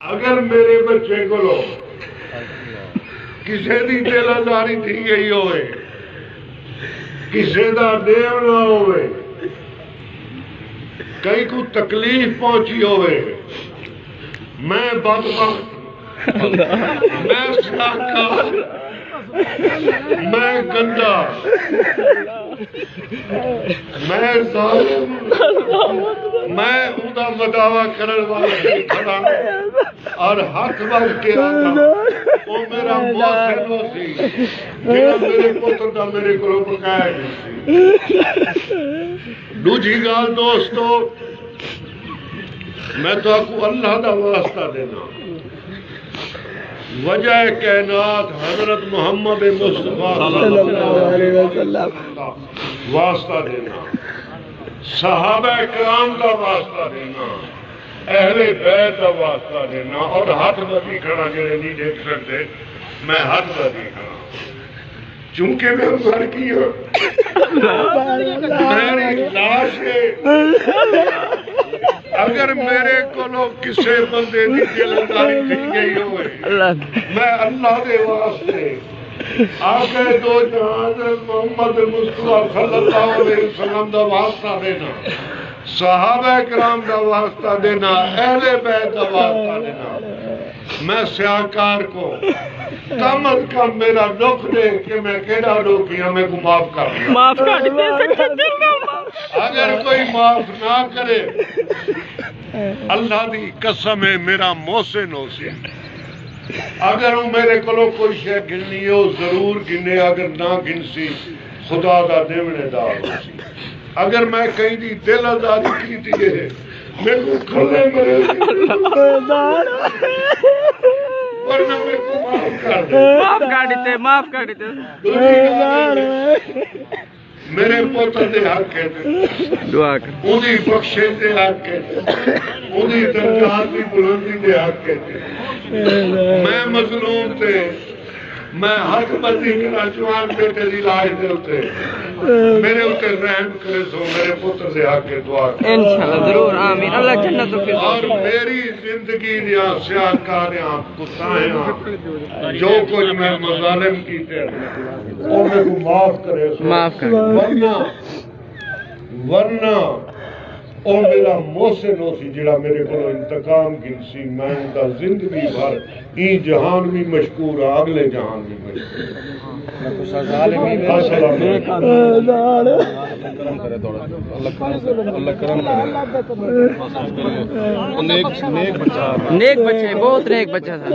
اگر میرے بچے کو کسی دی دل آزاری تھی گئی ہوئے، کسی دا دیو نہ ہوئے، کئی کو تکلیف پہنچی ہوئے، میں بدبخت، میں ساکار، میں گندا، میں ظالم، میں ادا مداوا کرن والا کھڑا اور ہاتھ بڑھ کے آتا وہ میرا محسن ہو سی جنہاں میرے پتر دا میرے کو بقایا سی۔ دوجی گال دوستو، میں تو آپ کو اللہ دا واسطہ دینا، وجہ کائنات حضرت محمد مصطفیٰ صلی اللہ علیہ وسلم واسطہ دینا، صحابہ کرام کا واسطہ دینا، اہل بیت کا واسطہ دینا، اور ہاتھ بدی کھڑا جڑے نہیں دیکھ سکتے، میں ہاتھ بدی کھڑا چونکہ میں مر کی ہوں، میری لاش ہے، اگر میرے کو لوگ کسے بندے دی دلداری تھی گئی ہوئے، میں اللہ دے واسطے آگے دو جہاز محمد مصطفیٰ صلی اللہ علیہ وسلم دا واسطہ دینا، صحابہ کرام دا واسطہ دینا، اہل بیت دا واسطہ دینا، میں سیاکار کو کم از کم میرا دکھ دیکھ کہ میں کیڑا روکیاں میں کو معاف کر دیا، معاف کر دے۔ اگر کوئی معاف نہ کرے اللہ دی قسم ہے میرا محسن ہو سی، اگر وہ میرے کو کوئی شے گننی ہے وہ ضرور گنے، اگر نہ گن سی خدا دا دیونے دار ہو سی، اگر میں کہیں دی دل آزاری کی دیئے میرے کو کھلے میرے ورنہ میرے کو معاف کر دے، معاف کر دیتے، معاف کر دیتے۔ میرے پوتر دے حق کہتے، دعا کر، اُنہی بخشے دے حق کہتے، اُنہی درجات دی بلندی دے حق کہتے، میں مظلوم تھے، میں حق بندی کرا جوان بیٹے دی لاج دے ہوتے، میرے ہوتے رحم کرے سو میرے پتر دے حق کے دعا کر، انشاءاللہ ضرور، آمین، اللہ جنت و فردوس۔ اور میری زندگی دیا سیاکاریاں گستاہیاں جو کچھ میں مظالم کیتے وہ میں کو معاف کرے سو، معاف کر، ورنہ او میرا محسن ہو سی جڑا میرے کو انتقام گن سی، میں ان کا زندگی بھر ای جہان بھی مشکور ہے، اگلے جہان بھی مشکور نیک بچے، بہت نیک بچہ تھا۔